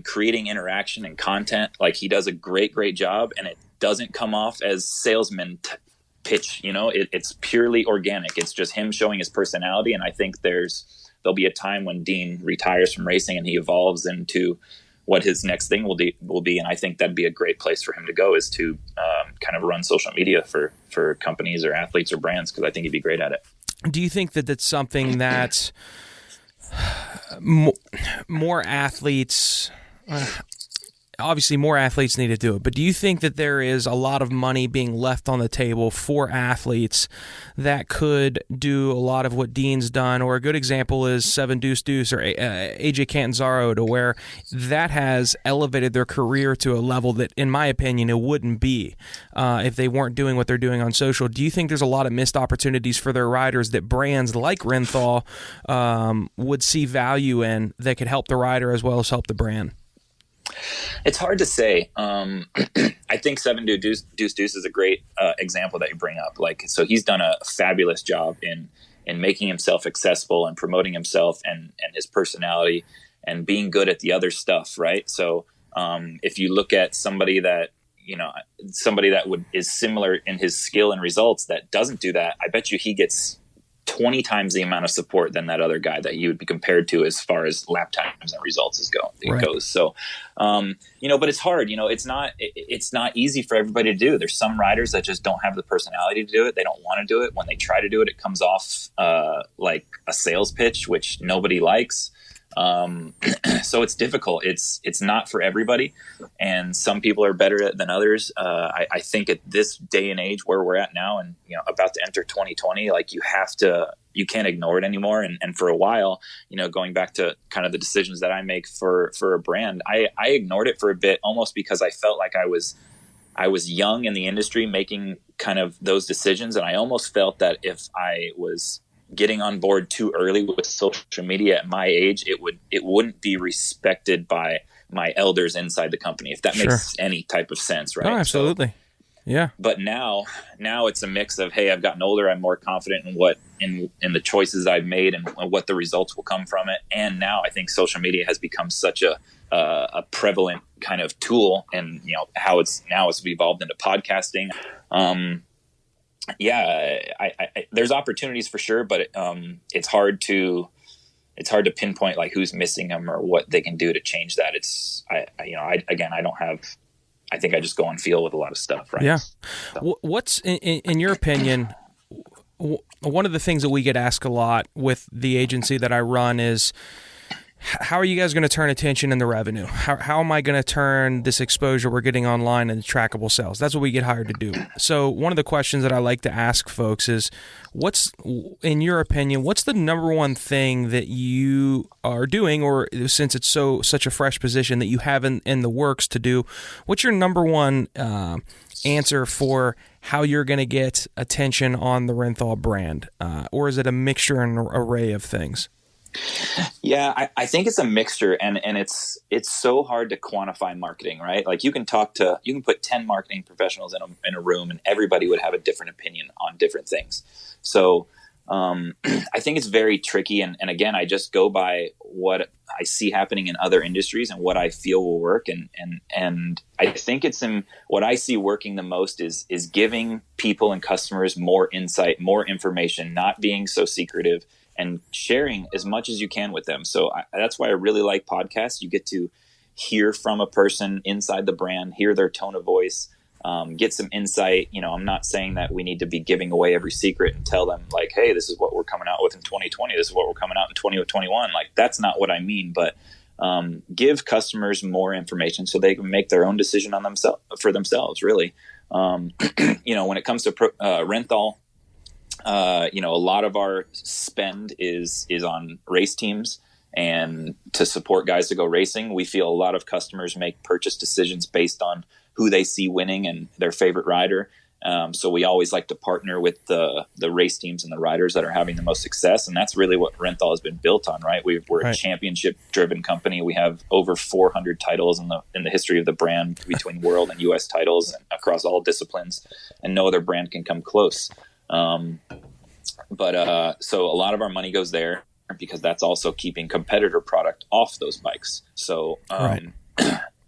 creating interaction and content, like, he does a great job, and it doesn't come off as salesman pitch. It's purely organic. It's just him showing his personality. And I think there'll be a time when Dean retires from racing and he evolves into what his next thing will be. And I think that'd be a great place for him to go, is to kind of run social media for companies or athletes or brands, because I think he'd be great at it. Do you think that that's something that more athletes, obviously more athletes need to do it, but do you think that there is a lot of money being left on the table for athletes that could do a lot of what Dean's done? Or a good example is Seven Deuce Deuce or AJ Catanzaro, to where that has elevated their career to a level that, in my opinion, it wouldn't be if they weren't doing what they're doing on social. Do you think there's a lot of missed opportunities for their riders that brands like Renthal would see value in, that could help the rider as well as help the brand? It's hard to say. I think Seven Deuce Deuce is a great example that you bring up. Like, so he's done a fabulous job in making himself accessible and promoting himself and his personality and being good at the other stuff, right? So if you look at somebody that is similar in his skill and results that doesn't do that, I bet you he gets 20 times the amount of support than that other guy that you would be compared to as far as lap times and results goes. So, but it's hard. It's not easy for everybody to do. There's some riders that just don't have the personality to do it. They don't want to do it. When they try to do it, it comes off like a sales pitch, which nobody likes. So it's difficult. It's not for everybody, and some people are better than others. I think at this day and age where we're at now, and about to enter 2020, like, you can't ignore it anymore. And for a while, going back to kind of the decisions that I make for a brand, I ignored it for a bit, almost because I felt like I was young in the industry making kind of those decisions, and I almost felt that if I was getting on board too early with social media at my age, it wouldn't be respected by my elders inside the company, if that makes any type of sense, right? Oh, absolutely. Yeah. But now it's a mix of, hey, I've gotten older, I'm more confident in the choices I've made and what the results will come from it. And now I think social media has become such a prevalent kind of tool, and how it's evolved into podcasting. There's opportunities for sure, but it's hard to pinpoint like who's missing them or what they can do to change that. I think I just go on feel with a lot of stuff, right? Yeah. So. What's in your opinion, one of the things that we get asked a lot with the agency that I run is, how are you guys going to turn attention in the revenue? How am I going to turn this exposure we're getting online into trackable sales? That's what we get hired to do. So one of the questions that I like to ask folks is, what's, in your opinion, what's the number one thing that you are doing, or since it's such a fresh position that you have in the works to do, what's your number one answer for how you're going to get attention on the Renthal brand? Or is it a mixture and array of things? Yeah, I think it's a mixture, and it's so hard to quantify marketing, right? Like you can put 10 marketing professionals in a room and everybody would have a different opinion on different things. So I think it's very tricky. And again, I just go by what I see happening in other industries and what I feel will work. And I think what I see working the most is giving people and customers more insight, more information, not being so secretive, and sharing as much as you can with them. So that's why I really like podcasts. You get to hear from a person inside the brand, hear their tone of voice, get some insight. I'm not saying that we need to be giving away every secret and tell them like, hey, this is what we're coming out with in 2020. This is what we're coming out in 2021. Like, that's not what I mean, but give customers more information so they can make their own decision on for themselves, really. When it comes to Renthal, a lot of our spend is on race teams and to support guys to go racing. We feel a lot of customers make purchase decisions based on who they see winning and their favorite rider. So we always like to partner with the race teams and the riders that are having the most success. And that's really what Renthal has been built on, right? We're a championship driven company. We have over 400 titles in the history of the brand, between world and US titles and across all disciplines, and no other brand can come close. So a lot of our money goes there because that's also keeping competitor product off those bikes. So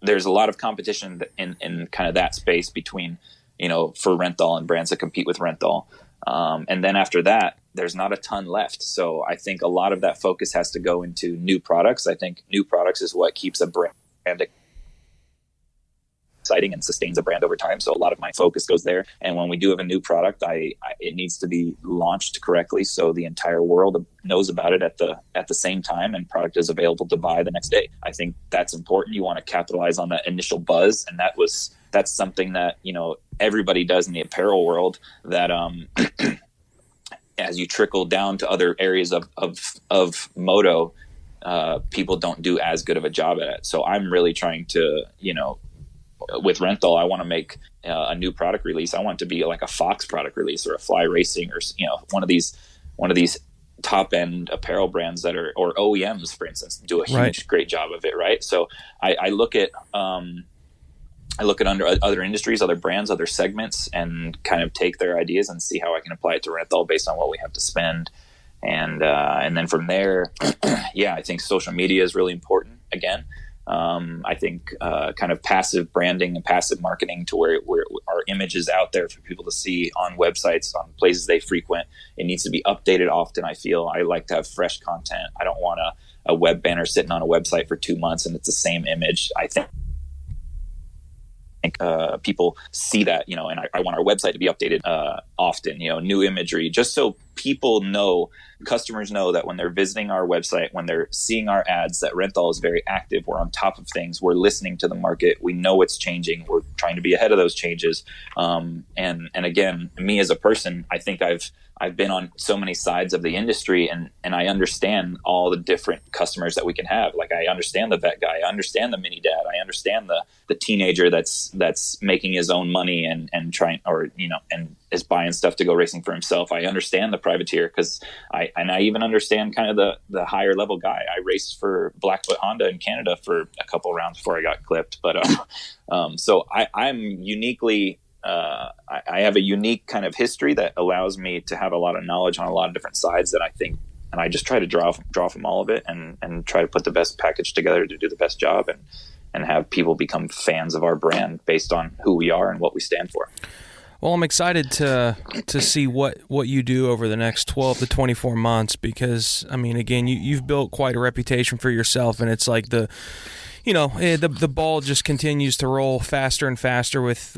there's a lot of competition in kind of that space between, for Renthal and brands that compete with Renthal. And then after that, there's not a ton left. So I think a lot of that focus has to go into new products. I think new products is what keeps a brand exciting and sustains a brand over time. So a lot of my focus goes there. And when we do have a new product, it needs to be launched correctly so the entire world knows about it at the same time and product is available to buy the next day. I think that's important. You want to capitalize on that initial buzz, and that's something that everybody does in the apparel world. That as you trickle down to other areas of moto, people don't do as good of a job at it. So I'm really trying to with Renthal, I want to make a new product release. I want it to be like a Fox product release or a Fly Racing or one of these top end apparel brands or OEMs, for instance, do a huge, great job of it. Right. So I look at under other industries, other brands, other segments, and kind of take their ideas and see how I can apply it to Renthal based on what we have to spend. And then from there, I think social media is really important again. I think kind of passive branding and passive marketing to where our image is out there for people to see on websites, on places they frequent. It needs to be updated often. I feel I like to have fresh content. I don't want a web banner sitting on a website for 2 months and it's the same image. I think people see that, and I want our website to be updated often, new imagery, just so customers know that when they're visiting our website, when they're seeing our ads, that Renthal is very active. We're on top of things. We're listening to the market. We know what's changing. We're trying to be ahead of those changes. And again, me as a person, I think I've been on so many sides of the industry and I understand all the different customers that we can have. Like I understand the vet guy, I understand the mini dad, I understand the teenager that's making his own money and trying, and is buying stuff to go racing for himself. I understand the privateer because I even understand kind of the higher level guy. I raced for Blackfoot Honda in Canada for a couple of rounds before I got clipped. But so I'm uniquely, I have a unique kind of history that allows me to have a lot of knowledge on a lot of different sides that I think, and I just try to draw from all of it and try to put the best package together to do the best job and have people become fans of our brand based on who we are and what we stand for. Well, I'm excited to see what you do over the next 12 to 24 months because, I mean, again, you've built quite a reputation for yourself, and it's like the ball just continues to roll faster and faster with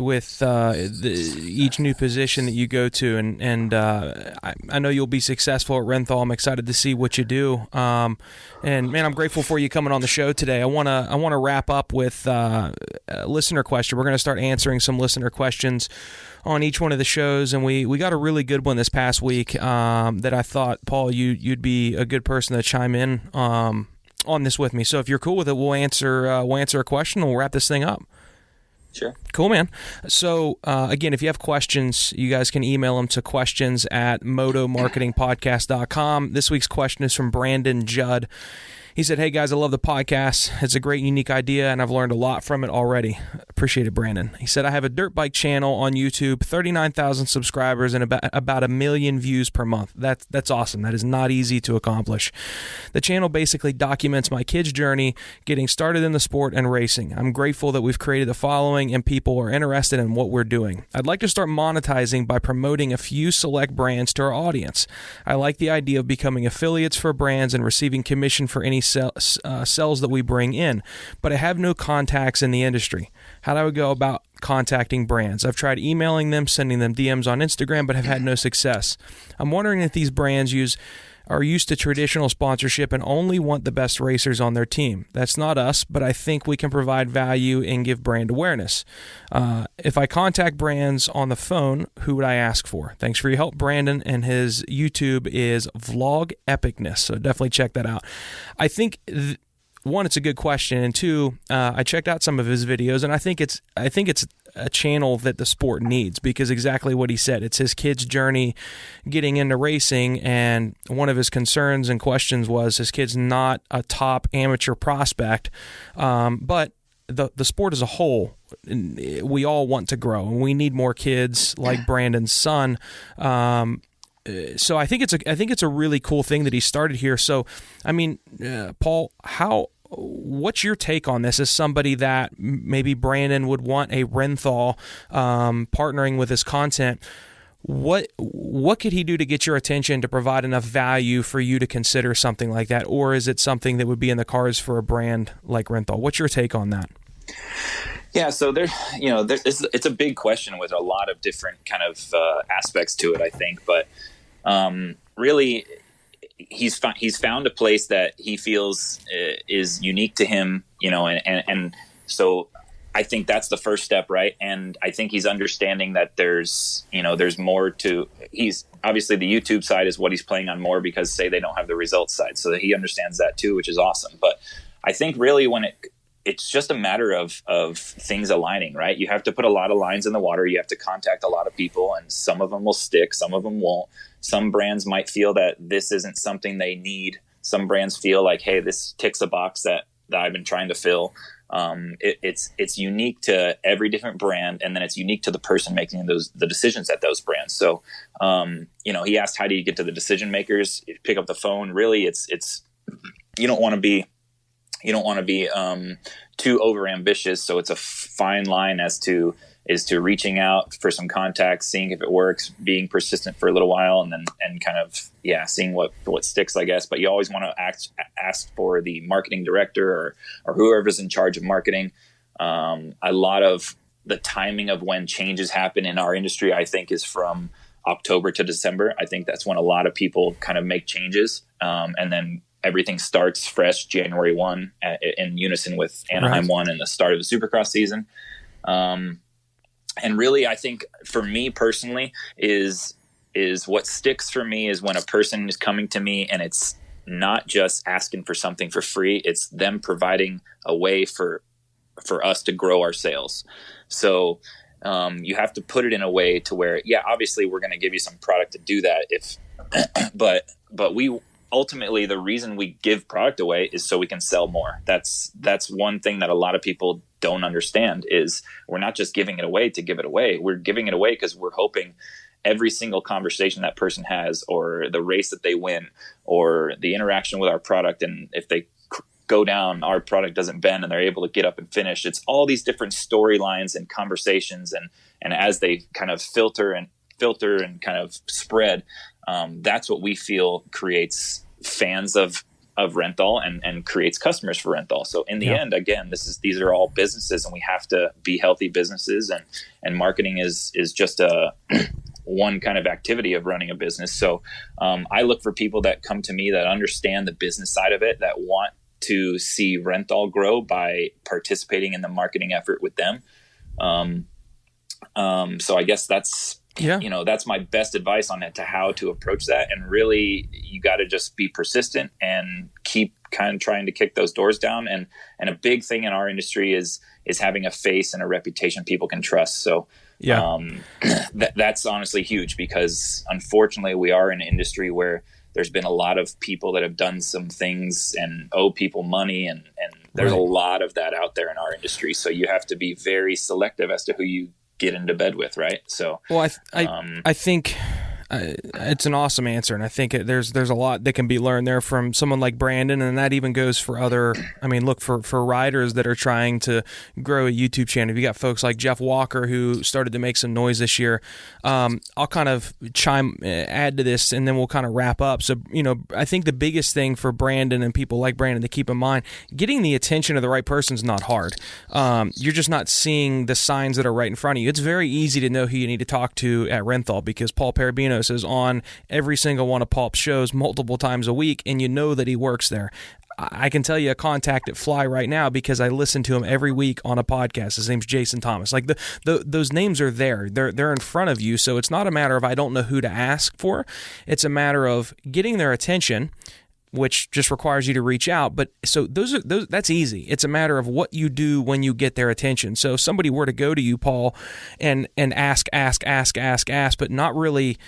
each new position that you go to, and I know you'll be successful at Renthal. I'm excited to see what you do, and man, I'm grateful for you coming on the show today. I wanna wrap up with a listener question. We're gonna start answering some listener questions on each one of the shows, and we got a really good one this past week that I thought, Paul, you'd be a good person to chime in on this with me. So if you're cool with it, we'll answer a question and we'll wrap this thing up. Sure. Cool, man. So again, if you have questions, you guys can email them to questions@motomarketingpodcast.com. This week's question is from Brandon Judd. He said, "Hey guys, I love the podcast. It's a great, unique idea, and I've learned a lot from it already." Appreciate it, Brandon. He said, "I have a dirt bike channel on YouTube, 39,000 subscribers, and about 1 million views per month. That's awesome. That is not easy to accomplish. The channel basically documents my kids' journey, getting started in the sport and racing. I'm grateful that we've created a following and people are interested in what we're doing. I'd like to start monetizing by promoting a few select brands to our audience. I like the idea of becoming affiliates for brands and receiving commission for any sales that we bring in, but I have no contacts in the industry. How do I go about contacting brands? I've tried emailing them, sending them DMs on Instagram, but have had no success. I'm wondering if these brands are used to traditional sponsorship and only want the best racers on their team. That's not us, but I think we can provide value and give brand awareness. If I contact brands on the phone, who would I ask for? Thanks for your help, Brandon." And his YouTube is Vlog Epicness, so definitely check that out. I think one, it's a good question, and two, I checked out some of his videos, and I think it's a channel that the sport needs, because exactly what he said, it's his kid's journey getting into racing, and one of his concerns and questions was his kid's not a top amateur prospect, but the sport as a whole, we all want to grow, and we need more kids like Brandon's son. So I think it's a really cool thing that he started here. So, I mean, Paul, what's your take on this as somebody that maybe Brandon would want a Renthal partnering with his content? What could he do to get your attention to provide enough value for you to consider something like that? Or is it something that would be in the cards for a brand like Renthal? What's your take on that? Yeah, so it's a big question with a lot of different kind of aspects to it, I think. But really, he's found a place that he feels is unique to him, and so I think that's the first step, right? And I think he's understanding that there's more to. He's obviously, the YouTube side is what he's playing on more, because say they don't have the results side, so that he understands that too, which is awesome. But I think really when it's just a matter of things aligning, right? You have to put a lot of lines in the water. You have to contact a lot of people, and some of them will stick, some of them won't. Some brands might feel that this isn't something they need. Some brands feel like, hey, this ticks a box that I've been trying to fill. It's unique to every different brand, and then it's unique to the person making the decisions at those brands. So, he asked, how do you get to the decision makers? You pick up the phone. Really, it's you don't want to be too over ambitious. So it's a fine line as to reaching out for some contacts, seeing if it works, being persistent for a little while, and kind of seeing what sticks, I guess. But you always want to ask for the marketing director or whoever's in charge of marketing. A lot of the timing of when changes happen in our industry, I think, is from October to December. I think that's when a lot of people kind of make changes, and then everything starts fresh January 1 in unison with Anaheim 1 and the start of the Supercross season. And really, I think for me personally is what sticks for me is when a person is coming to me and it's not just asking for something for free, it's them providing a way for us to grow our sales. So you have to put it in a way to where, obviously we're going to give you some product to do that. But we ultimately, the reason we give product away is so we can sell more. That's one thing that a lot of people don't understand, is we're not just giving it away to give it away. We're giving it away because we're hoping every single conversation that person has, or the race that they win, or the interaction with our product, and if they go down, our product doesn't bend and they're able to get up and finish. It's all these different storylines and conversations, and as they kind of filter and kind of spread, that's what we feel creates fans of of Renthal and creates customers for Renthal. So in the end, again, these are all businesses, and we have to be healthy businesses, and marketing is just a one kind of activity of running a business. So I look for people that come to me that understand the business side of it, that want to see Renthal grow by participating in the marketing effort with them. So I guess that's, that's my best advice on it, to how to approach that. And really, you got to just be persistent and keep kind of trying to kick those doors down. And a big thing in our industry is having a face and a reputation people can trust. So that's honestly huge, because unfortunately we are in an industry where there's been a lot of people that have done some things and owe people money, and there's a lot of that out there in our industry. So you have to be very selective as to who you get into bed with, right? So, well, I think it's an awesome answer, and I think there's a lot that can be learned there from someone like Brandon, and that even goes for other. I mean, look for riders that are trying to grow a YouTube channel. You got folks like Jeff Walker, who started to make some noise this year. I'll kind of add to this, and then we'll kind of wrap up. So, I think the biggest thing for Brandon and people like Brandon to keep in mind, getting the attention of the right person is not hard. You're just not seeing the signs that are right in front of you. It's very easy to know who you need to talk to at Renthal, because Paul Perebijnos is on every single one of Pulp's shows multiple times a week, and you know that he works there. I can tell you a contact at Fly right now because I listen to him every week on a podcast. His name's Jason Thomas. Like those names are there. They're in front of you. So it's not a matter of I don't know who to ask for. It's a matter of getting their attention, which just requires you to reach out. But so that's easy. It's a matter of what you do when you get their attention. So if somebody were to go to you, Paul, and ask, but not really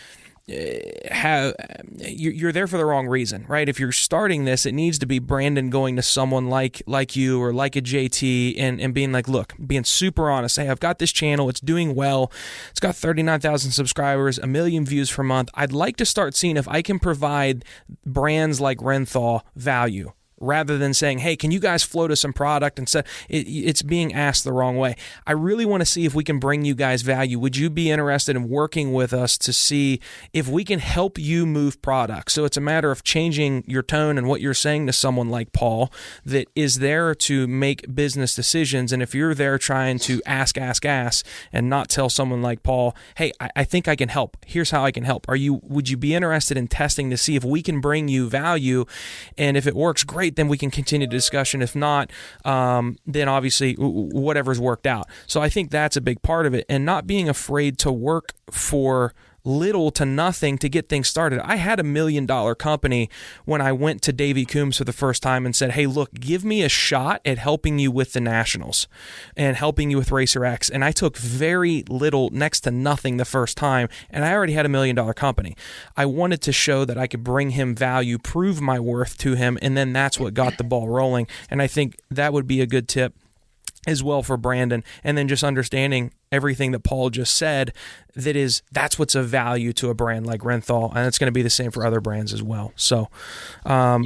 you're there for the wrong reason, right? If you're starting this, it needs to be Brandon going to someone like you or like a JT and being like, look, being super honest. Hey, I've got this channel. It's doing well. It's got 39,000 subscribers, 1 million views per month. I'd like to start seeing if I can provide brands like Renthal value, rather than saying, hey, can you guys float us some product? And so it's being asked the wrong way. I really want to see if we can bring you guys value. Would you be interested in working with us to see if we can help you move products? So it's a matter of changing your tone and what you're saying to someone like Paul that is there to make business decisions. And if you're there trying to ask, and not tell someone like Paul, hey, I think I can help. Here's how I can help. Would you be interested in testing to see if we can bring you value? And if it works, great. Then we can continue the discussion. If not, then obviously whatever's worked out. So I think that's a big part of it, and not being afraid to work for little to nothing to get things started. I had $1 million company when I went to Davey Coombs for the first time and said, hey, look, give me a shot at helping you with the Nationals and helping you with Racer X. And I took very little, next to nothing the first time, and I already had $1 million company. I wanted to show that I could bring him value, prove my worth to him, and then that's what got the ball rolling. And I think that would be a good tip as well for Brandon. And then just understanding everything that Paul just said, that's what's of value to a brand like Renthal, and it's going to be the same for other brands as well. So, I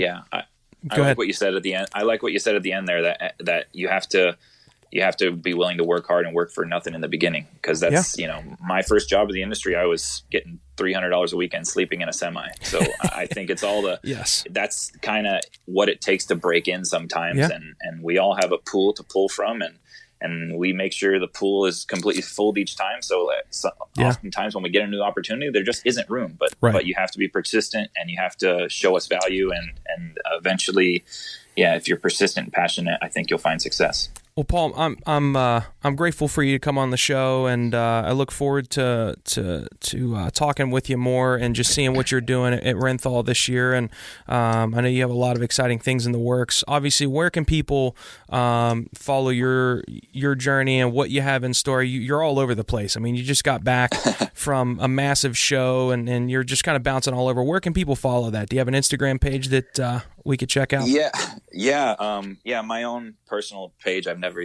go ahead. Like what you said at the end. I like what you said at the end there, that you have to be willing to work hard and work for nothing in the beginning, because that's my first job in the industry. I was getting $300 a weekend sleeping in a semi. So I think it's all that's kind of what it takes to break in sometimes. Yeah. And we all have a pool to pull from, and we make sure the pool is completely full each time. So oftentimes when we get a new opportunity, there just isn't room, but you have to be persistent, and you have to show us value, and eventually, if you're persistent and passionate, I think you'll find success. Well, Paul, I'm grateful for you to come on the show, and I look forward to talking with you more and just seeing what you're doing at Renthal this year. And I know you have a lot of exciting things in the works. Obviously, where can people follow your journey and what you have in store? You're all over the place. I mean, you just got back from a massive show, and you're just kind of bouncing all over. Where can people follow that? Do you have an Instagram page that we could check out? Yeah. My own personal page. I never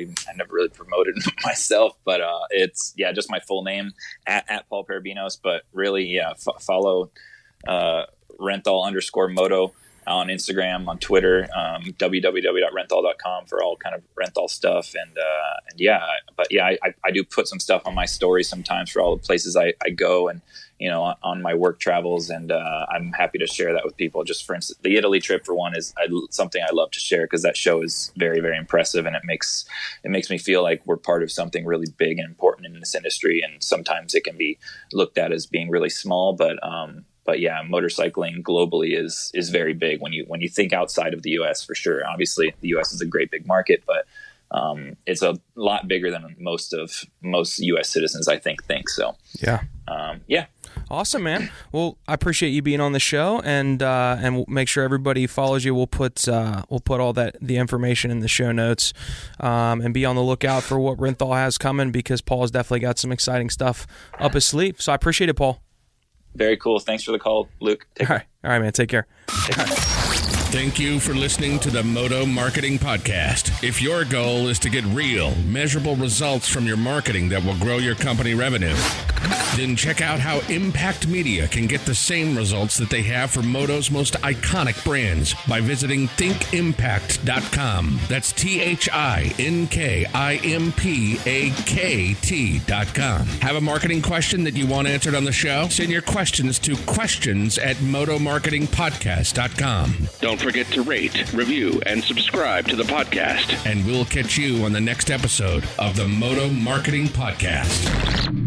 really promoted myself, but it's just my full name at Paul Perebijnos. But really, follow Renthal _Moto. on Instagram, on Twitter, www.renthal.com for all kind of Renthal stuff. I do put some stuff on my story sometimes for all the places I go and, on my work travels. And I'm happy to share that with people. Just for instance, the Italy trip for one is something I love to share because that show is very, very impressive. And it makes me feel like we're part of something really big and important in this industry. And sometimes it can be looked at as being really small, but yeah, motorcycling globally is very big when you think outside of the U.S. for sure. Obviously, the U.S. is a great big market, but it's a lot bigger than most U.S. citizens, I think. So yeah. Awesome, man. Well, I appreciate you being on the show, and we'll make sure everybody follows you. We'll put all the information in the show notes, and be on the lookout for what Renthal has coming because Paul's definitely got some exciting stuff up his sleeve. So I appreciate it, Paul. Very cool. Thanks for the call, Luke. All right, man. Take care. Thank you for listening to the Moto Marketing Podcast. If your goal is to get real, measurable results from your marketing that will grow your company revenue, then check out how Impact Media can get the same results that they have for Moto's most iconic brands by visiting thinkimpact.com. That's THINKIMPAKT.com. Have a marketing question that you want answered on the show? Send your questions to questions@motomarketingpodcast.com. Don't forget to rate, review, and subscribe to the podcast. And we'll catch you on the next episode of the Moto Marketing Podcast.